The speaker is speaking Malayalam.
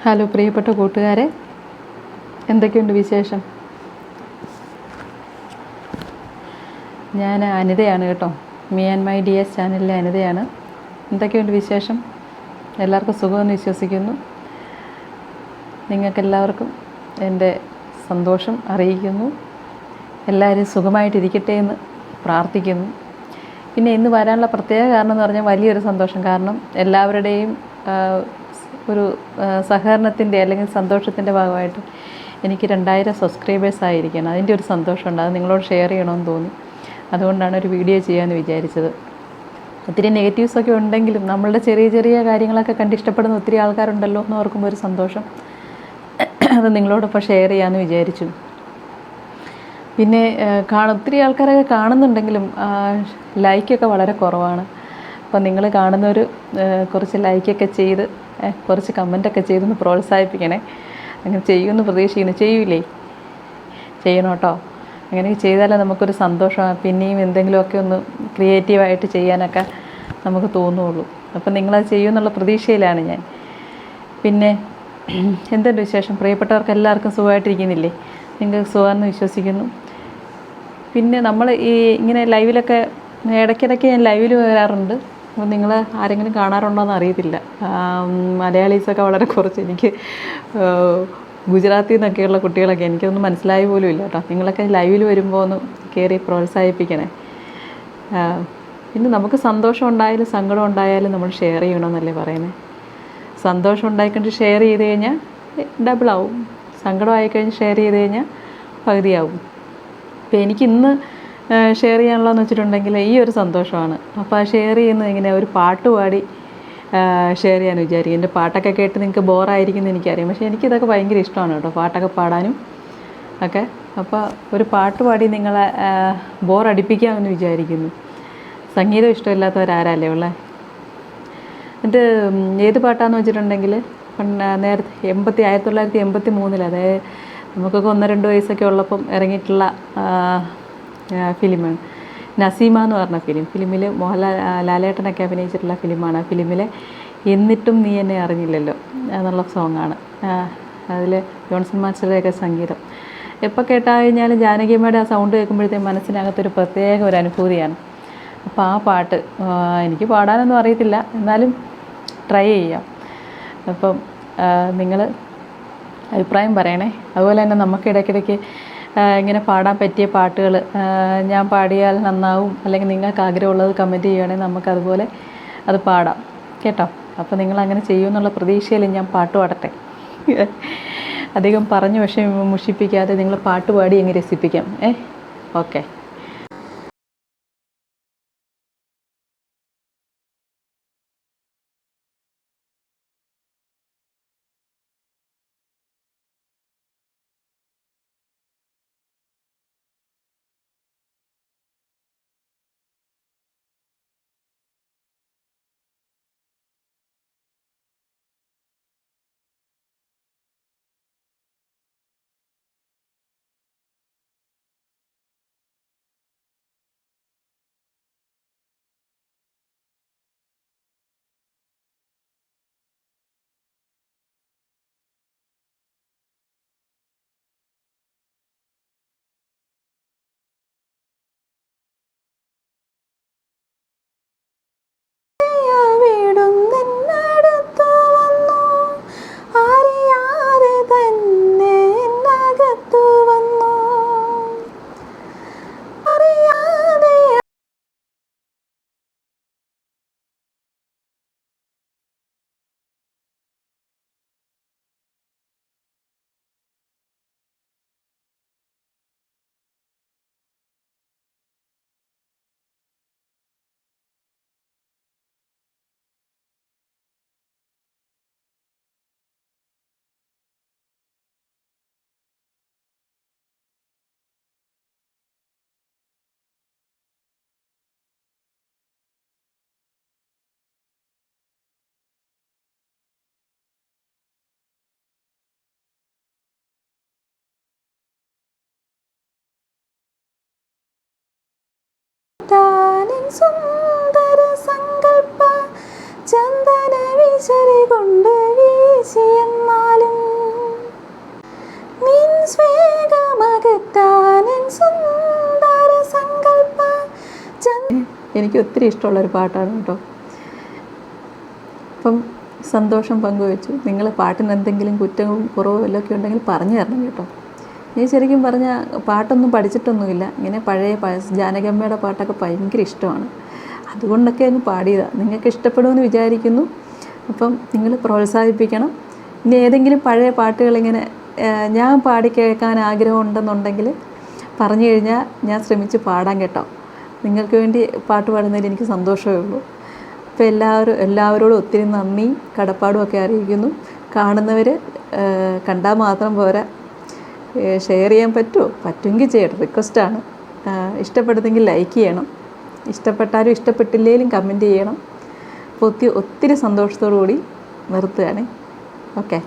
ഹലോ പ്രിയപ്പെട്ട കൂട്ടുകാരെ, എന്തൊക്കെയുണ്ട് വിശേഷം? ഞാൻ അനിതയാണ് കേട്ടോ. മീ ആൻഡ് മൈ ഡിയേഴ്സ് ചാനലിലെ അനിതയാണ്. എന്തൊക്കെയുണ്ട് വിശേഷം? എല്ലാവർക്കും സുഖമെന്ന് വിശ്വസിക്കുന്നു. നിങ്ങൾക്കെല്ലാവർക്കും എൻ്റെ സന്തോഷം അറിയിക്കുന്നു. എല്ലാവരും സുഖമായിട്ടിരിക്കട്ടെ എന്ന് പ്രാർത്ഥിക്കുന്നു. പിന്നെ ഇന്ന് വരാനുള്ള പ്രത്യേക കാരണം എന്ന് പറഞ്ഞാൽ വലിയൊരു സന്തോഷം. കാരണം എല്ലാവരുടെയും ഒരു സഹകരണത്തിൻ്റെ അല്ലെങ്കിൽ സന്തോഷത്തിൻ്റെ ഭാഗമായിട്ട് എനിക്ക് 2000 സബ്സ്ക്രൈബേഴ്സ് ആയിരിക്കണം. അതിൻ്റെ ഒരു സന്തോഷമുണ്ട്. അത് നിങ്ങളോട് ഷെയർ ചെയ്യണമെന്ന് തോന്നി. അതുകൊണ്ടാണ് ഒരു വീഡിയോ ചെയ്യാമെന്ന് വിചാരിച്ചത്. ഒത്തിരി നെഗറ്റീവ്സൊക്കെ ഉണ്ടെങ്കിലും നമ്മളുടെ ചെറിയ ചെറിയ കാര്യങ്ങളൊക്കെ കണ്ടിഷ്ടപ്പെടുന്ന ഒത്തിരി ആൾക്കാരുണ്ടല്ലോ എന്ന് ഓർക്കുമ്പോൾ ഒരു സന്തോഷം. അത് നിങ്ങളോടൊപ്പം ഷെയർ ചെയ്യാമെന്ന് വിചാരിച്ചു. പിന്നെ ഒത്തിരി ആൾക്കാരൊക്കെ കാണുന്നുണ്ടെങ്കിലും ലൈക്കൊക്കെ വളരെ കുറവാണ്. അപ്പം നിങ്ങൾ കാണുന്നവർ കുറച്ച് ലൈക്കൊക്കെ ചെയ്ത് കുറച്ച് കമൻറ്റൊക്കെ ചെയ്തൊന്ന് പ്രോത്സാഹിപ്പിക്കണേ. അങ്ങനെ ചെയ്യുമെന്ന് പ്രതീക്ഷിക്കുന്നു. ചെയ്യൂലേ? ചെയ്യണം കേട്ടോ. അങ്ങനെ ചെയ്താലേ നമുക്കൊരു സന്തോഷമാണ്. പിന്നെയും എന്തെങ്കിലുമൊക്കെ ഒന്ന് ക്രിയേറ്റീവായിട്ട് ചെയ്യാനൊക്കെ നമുക്ക് തോന്നുള്ളൂ. അപ്പം നിങ്ങളത് ചെയ്യുമെന്നുള്ള പ്രതീക്ഷയിലാണ് ഞാൻ. പിന്നെ എന്തുണ്ട് വിശേഷം? പ്രിയപ്പെട്ടവർക്ക് എല്ലാവർക്കും സുഖമായിട്ടിരിക്കുന്നില്ലേ? നിങ്ങൾക്ക് സുഖമെന്ന് വിശ്വസിക്കുന്നു. പിന്നെ നമ്മൾ ഇങ്ങനെ ലൈവിലൊക്കെ ഇടയ്ക്കിടയ്ക്ക് ഞാൻ ലൈവിൽ വരാറുണ്ട്. അപ്പോൾ നിങ്ങൾ ആരെങ്കിലും കാണാറുണ്ടോയെന്ന് അറിയത്തില്ല. മലയാളീസൊക്കെ വളരെ കുറച്ച്. എനിക്ക് ഗുജറാത്തിൽ നിന്നൊക്കെയുള്ള കുട്ടികളൊക്കെ എനിക്കൊന്നും മനസ്സിലായി പോലും ഇല്ല കേട്ടോ. നിങ്ങളൊക്കെ ലൈവിൽ വരുമ്പോൾ ഒന്ന് കയറി പ്രോത്സാഹിപ്പിക്കണേ. പിന്നെ നമുക്ക് സന്തോഷം ഉണ്ടായാലും സങ്കടം ഉണ്ടായാലും നമ്മൾ ഷെയർ ചെയ്യണമെന്നല്ലേ പറയുന്നത്. സന്തോഷം ഉണ്ടായിക്കൊണ്ട് ഷെയർ ചെയ്ത് കഴിഞ്ഞാൽ ഡബിളാവും. സങ്കടം ആയിക്കഴിഞ്ഞ് ഷെയർ ചെയ്ത് കഴിഞ്ഞാൽ പകുതിയാവും. അപ്പോൾ എനിക്കിന്ന് ഷെയർ ചെയ്യാനുള്ളതെന്ന് വെച്ചിട്ടുണ്ടെങ്കിൽ ഈ ഒരു സന്തോഷമാണ്. അപ്പോൾ ആ ഷെയർ ചെയ്യുന്നത് ഇങ്ങനെ ഒരു പാട്ട് പാടി ഷെയർ ചെയ്യാൻ വിചാരിക്കും. എൻ്റെ പാട്ടൊക്കെ കേട്ട് നിങ്ങൾക്ക് ബോറായിരിക്കുമെന്ന് എനിക്കറിയാം. പക്ഷേ എനിക്കിതൊക്കെ ഭയങ്കര ഇഷ്ടമാണ് കേട്ടോ, പാട്ടൊക്കെ പാടാനും ഒക്കെ. അപ്പോൾ ഒരു പാട്ട് പാടി നിങ്ങളെ ബോറടിപ്പിക്കാമെന്ന് വിചാരിക്കുന്നു. സംഗീതം ഇഷ്ടമില്ലാത്തവരാരല്ലേ ഉള്ളത്? എന്നിട്ട് ഏത് പാട്ടാന്ന് വെച്ചിട്ടുണ്ടെങ്കിൽ നേരത്തെ 1983 അതായത് നമുക്കൊക്കെ 1-2 വയസ്സൊക്കെ ഉള്ളപ്പം ഇറങ്ങിയിട്ടുള്ള ഫിലിമാണ് നസീമ എന്ന് പറഞ്ഞ ഫിലിമിൽ ലാലേട്ടനൊക്കെ അഭിനയിച്ചിട്ടുള്ള ഫിലിമാണ്. ആ ഫിലിമിലെ എന്നിട്ടും നീ എന്നെ അറിഞ്ഞില്ലല്ലോ എന്നുള്ള സോങ്ങാണ്. അതിൽ ജോൺസൺ മാസ്റ്ററുടെയൊക്കെ സംഗീതം എപ്പോൾ കേട്ടാൽ കഴിഞ്ഞാലും ജാനകിയമ്മയുടെ ആ സൗണ്ട് കേൾക്കുമ്പോഴത്തേക്കും മനസ്സിനകത്തൊരു പ്രത്യേക ഒരു അനുഭൂതിയാണ്. അപ്പോൾ ആ പാട്ട് എനിക്ക് പാടാനൊന്നും അറിയത്തില്ല, എന്നാലും ട്രൈ ചെയ്യാം. അപ്പം നിങ്ങൾ അഭിപ്രായം പറയണേ. അതുപോലെ തന്നെ നമുക്ക് ഇടയ്ക്കിടയ്ക്ക് ഇങ്ങനെ പാടാൻ പറ്റിയ പാട്ടുകൾ ഞാൻ പാടിയാൽ നന്നാവും, അല്ലെങ്കിൽ നിങ്ങൾക്ക് ആഗ്രഹമുള്ളത് കമൻറ്റ് ചെയ്യുകയാണെങ്കിൽ നമുക്കതുപോലെ അത് പാടാം കേട്ടോ. അപ്പോൾ നിങ്ങളങ്ങനെ ചെയ്യുമെന്നുള്ള പ്രതീക്ഷയിൽ ഞാൻ പാട്ട് പാടട്ടെ. അധികം പറഞ്ഞ് മുഷിപ്പിക്കാതെ നിങ്ങൾ പാട്ട് പാടി അങ്ങ് രസിപ്പിക്കാം. ഓക്കെ. സുന്ദര സങ്കൽപ്പ ചന്ദന വിശറി കൊണ്ട് വീശിയെന്നാൽ എനിക്ക് ഒത്തിരി ഇഷ്ടമുള്ളൊരു പാട്ടാണ് കേട്ടോ. അപ്പം സന്തോഷം പങ്കുവെച്ചു. നിങ്ങൾ പാട്ടിന് എന്തെങ്കിലും കുറ്റവും കുറവും എല്ലൊക്കെ ഉണ്ടെങ്കിൽ പറഞ്ഞു തരണം കേട്ടോ. ഞാൻ ശരിക്കും പറഞ്ഞാൽ പാട്ടൊന്നും പഠിച്ചിട്ടൊന്നുമില്ല. ഇങ്ങനെ പഴയ ജാനകിയമ്മയുടെ പാട്ടൊക്കെ ഭയങ്കര ഇഷ്ടമാണ്, അതുകൊണ്ടൊക്കെ അങ്ങ് പാടിയതാണ്. നിങ്ങൾക്ക് ഇഷ്ടപ്പെടുമെന്ന് വിചാരിക്കുന്നു. അപ്പം നിങ്ങൾ പ്രോത്സാഹിപ്പിക്കണം. ഇനി ഏതെങ്കിലും പഴയ പാട്ടുകളിങ്ങനെ ഞാൻ പാടി കേൾക്കാൻ ആഗ്രഹമുണ്ടെന്നുണ്ടെങ്കിൽ പറഞ്ഞു കഴിഞ്ഞാൽ ഞാൻ ശ്രമിച്ച് പാടാൻ കേട്ടോ. നിങ്ങൾക്ക് വേണ്ടി പാട്ട് പാടുന്നതിൽ എനിക്ക് സന്തോഷമേ ഉള്ളൂ. അപ്പോൾ എല്ലാവരോടും ഒത്തിരി നന്ദി കടപ്പാടും ഒക്കെ അറിയിക്കുന്നു. കാണുന്നവർ കണ്ടാൽ മാത്രം പോരാ, ഷെയർ ചെയ്യാൻ പറ്റുമെങ്കിൽ ചെയ്യണം, റിക്വസ്റ്റാണ്. ഇഷ്ടപ്പെടുന്നെങ്കിൽ ലൈക്ക് ചെയ്യണം, ഇഷ്ടപ്പെട്ടാലും ഇഷ്ടപ്പെട്ടില്ലെങ്കിലും കമൻറ്റ് ചെയ്യണം. അപ്പോൾ ഒത്തിരി സന്തോഷത്തോടു കൂടി നിർത്തുകയാണ്. ഓക്കെ.